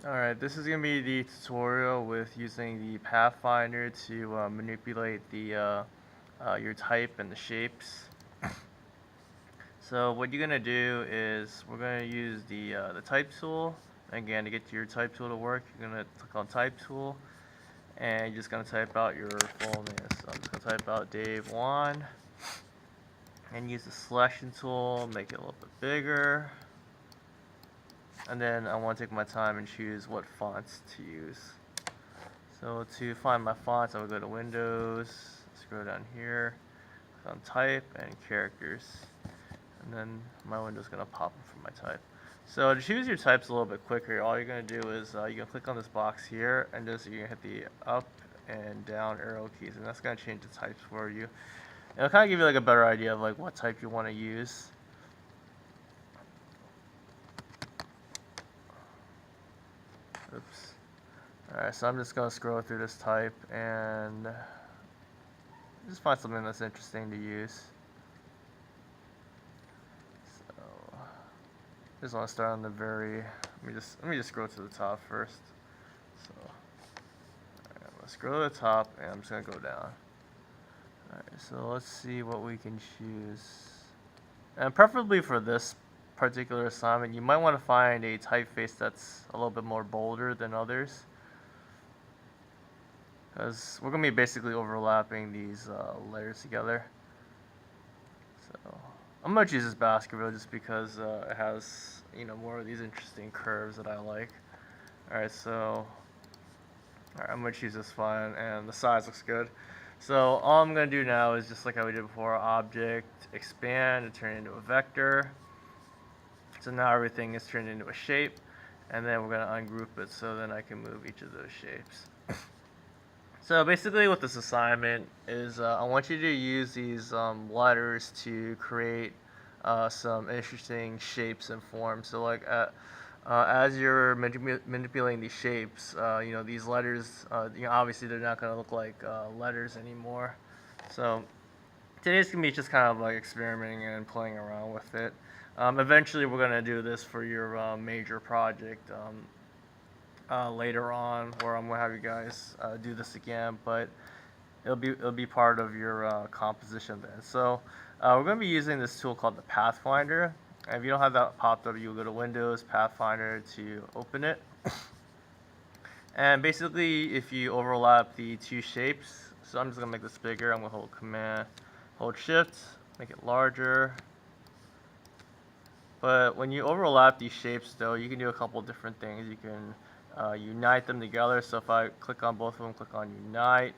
Alright, this is going to be the tutorial with using the Pathfinder to manipulate the your type and the shapes. So what you're going to do is we're going to use the type tool. Again, to get your type tool to work, you're going to click on type tool and you're just going to type out your full name. So I'm just going to type out Dave 1 and use the selection tool, make it a little bit bigger. And then I want to take my time and choose what fonts to use. So to find my fonts, I would go to Windows, scroll down here, click on Type and Characters, and then my window's gonna pop up for my type. So to choose your types a little bit quicker, all you're gonna do is you can click on this box here, and just you can hit the up and down arrow keys, and that's gonna change the types for you. And it'll kind of give you like a better idea of like what type you want to use. Oops. Alright, so I'm just going to scroll through this type and just find something that's interesting to use. So, just want to start on the very, let me just scroll to the top first. So, alright, I'm going to scroll to the top and I'm just going to go down. Alright, so let's see what we can choose. And preferably for this particular assignment, you might want to find a typeface that's a little bit more bolder than others, because we're going to be basically overlapping these layers together. So I'm going to choose this Baskerville just because it has, you know, more of these interesting curves that I like. Alright, so I'm going to choose this font, and the size looks good. So all I'm going to do now is just like how we did before, object, expand, and turn it into a vector. So now everything is turned into a shape, and then we're going to ungroup it so then I can move each of those shapes. So basically what this assignment is, I want you to use these letters to create some interesting shapes and forms. So like as you're manipulating these shapes, you know, these letters, you know, obviously they're not going to look like letters anymore. So today's going to be just kind of like experimenting and playing around with it. Eventually we're going to do this for your major project. Later on, where I'm gonna have you guys do this again, but it'll be part of your composition then. So we're gonna be using this tool called the Pathfinder. And if you don't have that popped up, you go to Windows Pathfinder to open it. And basically, if you overlap the two shapes, so I'm just gonna make this bigger. I'm gonna hold Command, hold Shift, make it larger. But when you overlap these shapes, though, you can do a couple different things. You can unite them together. So if I click on both of them, click on unite,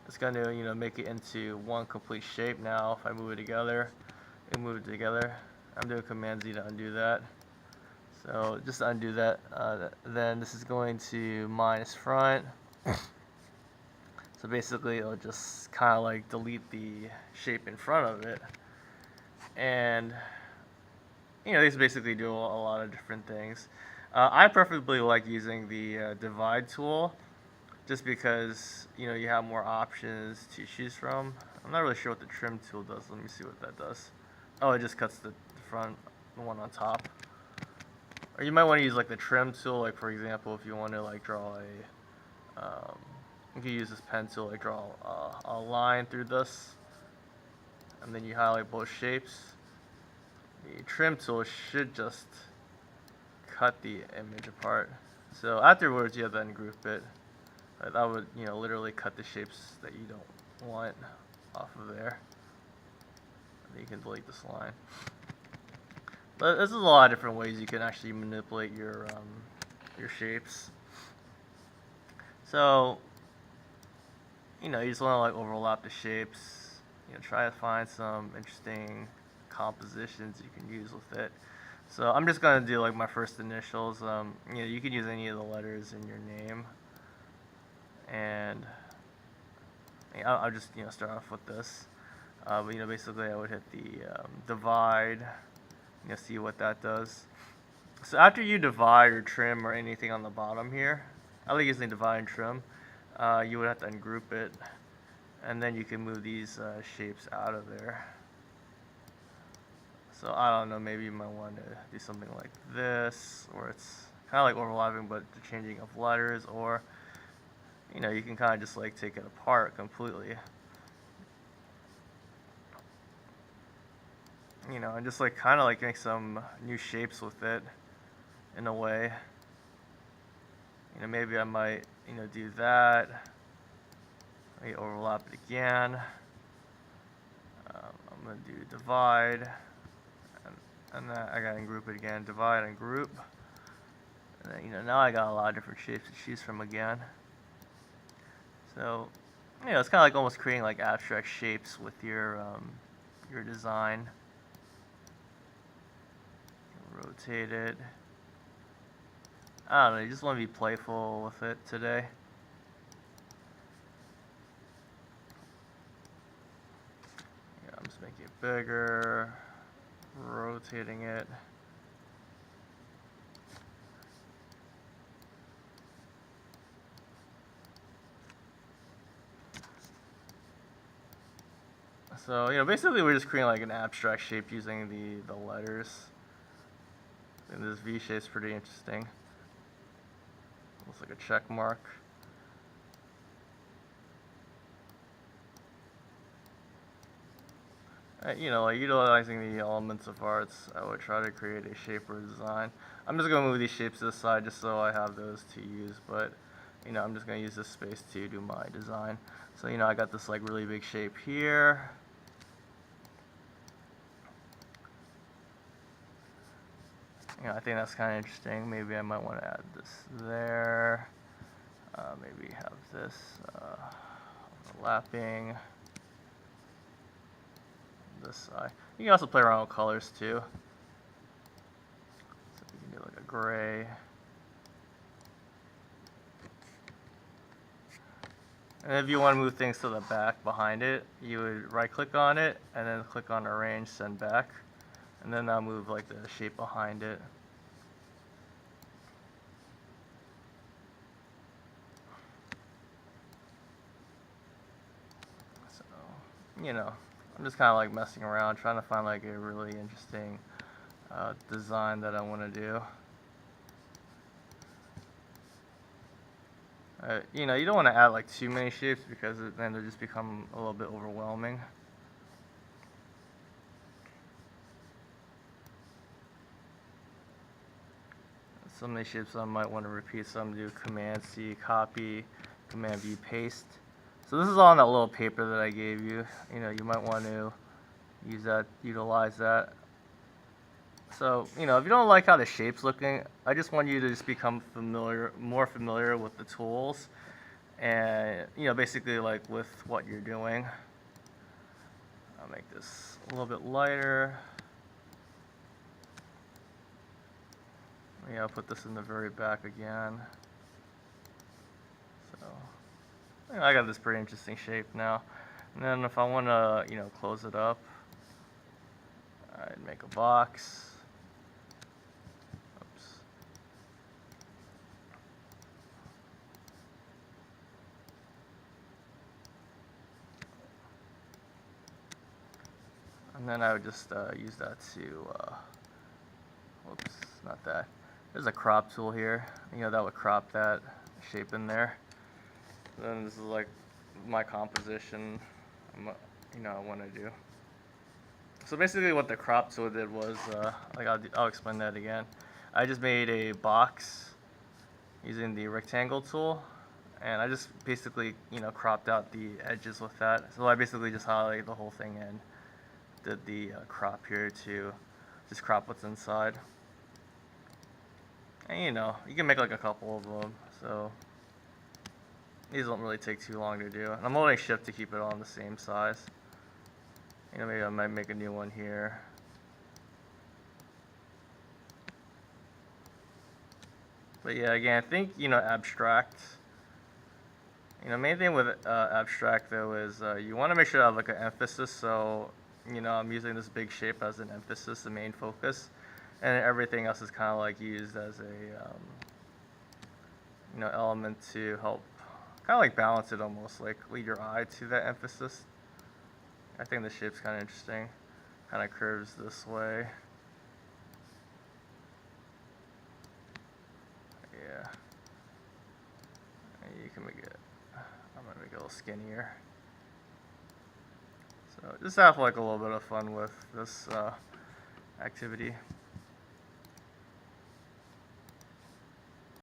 it's going to, you know, make it into one complete shape. Now if I move it together, I'm doing Command Z to undo that. So just to undo that, then this is going to minus front. So basically it'll just kind of like delete the shape in front of it. And you know, these basically do a lot of different things. I preferably like using the divide tool, just because, you know, you have more options to choose from. I'm not really sure what the trim tool does. Let me see what that does. Oh, it just cuts the front, the one on top. Or you might want to use like the trim tool, like for example, if you want to like draw you can use this pen tool, like draw a line through this, and then you highlight both shapes. The trim tool should just cut the image apart. So afterwards, you have to ungroup it. That would, you know, literally cut the shapes that you don't want off of there. And then you can delete this line. But there's a lot of different ways you can actually manipulate your shapes. So, you know, you just want to like overlap the shapes. You know, try to find some interesting compositions you can use with it. So I'm just gonna do like my first initials. You know, you can use any of the letters in your name, and I'll just, you know, start off with this. But you know, basically I would hit the divide. You know, see what that does. So after you divide or trim or anything on the bottom here, I like using divide and trim. You would have to ungroup it, and then you can move these shapes out of there. So I don't know, maybe you might want to do something like this, or it's kind of like overlapping, but the changing of letters, or you can kind of just like take it apart completely. And just like kind of like make some new shapes with it in a way. Maybe I might, do that. Maybe overlap it again. I'm gonna do divide, and then I gotta group it again. Divide and group. And then, now I got a lot of different shapes to choose from again. So, it's kind of like almost creating like abstract shapes with your design. Rotate it. I don't know, you just want to be playful with it today. Yeah, I'm just making it bigger, rotating it. So, basically we're just creating like an abstract shape using the letters. And this V shape's pretty interesting. Looks like a check mark. Like utilizing the elements of arts, I would try to create a shape or a design. I'm just gonna move these shapes to the side just so I have those to use, but I'm just gonna use this space to do my design. So I got this like really big shape here. I think that's kind of interesting. Maybe I might want to add this there. Maybe have this overlapping this side. You can also play around with colors too. So you can do like a gray. And if you want to move things to the back behind it, you would right click on it and then click on arrange, send back. And then I'll move like the shape behind it. So, I'm just kind of like messing around, trying to find like a really interesting design that I want to do. You don't want to add like too many shapes because then they just become a little bit overwhelming. Some of these shapes I might want to repeat. Some do Command C, copy, Command V, paste. So this is all on that little paper that I gave you. You might want to use that, utilize that. So, if you don't like how the shape's looking, I just want you to just become more familiar with the tools and, basically like with what you're doing. I'll make this a little bit lighter. I'll put this in the very back again. So, I got this pretty interesting shape now. And then if I want to, close it up, I'd make a box. Oops. And then I would just use that to, whoops, not that. There's a crop tool here. That would crop that shape in there. Then this is like my composition, I want to do. So basically what the crop tool did was, like I'll explain that again. I just made a box using the rectangle tool, and I just basically, cropped out the edges with that. So I basically just highlighted the whole thing and did the crop here to just crop what's inside. And you can make like a couple of them, so these don't really take too long to do. And I'm holding shift to keep it all the same size. Maybe I might make a new one here. But yeah, again, I think, abstract. Main thing with abstract though is you want to make sure to have like an emphasis. So, I'm using this big shape as an emphasis, the main focus. And everything else is kind of like used as a, element to help kind of like balance it almost, like lead your eye to that emphasis. I think the shape's kind of interesting. Kind of curves this way. can make it. I'm gonna make it a little skinnier. So just have like a little bit of fun with this activity.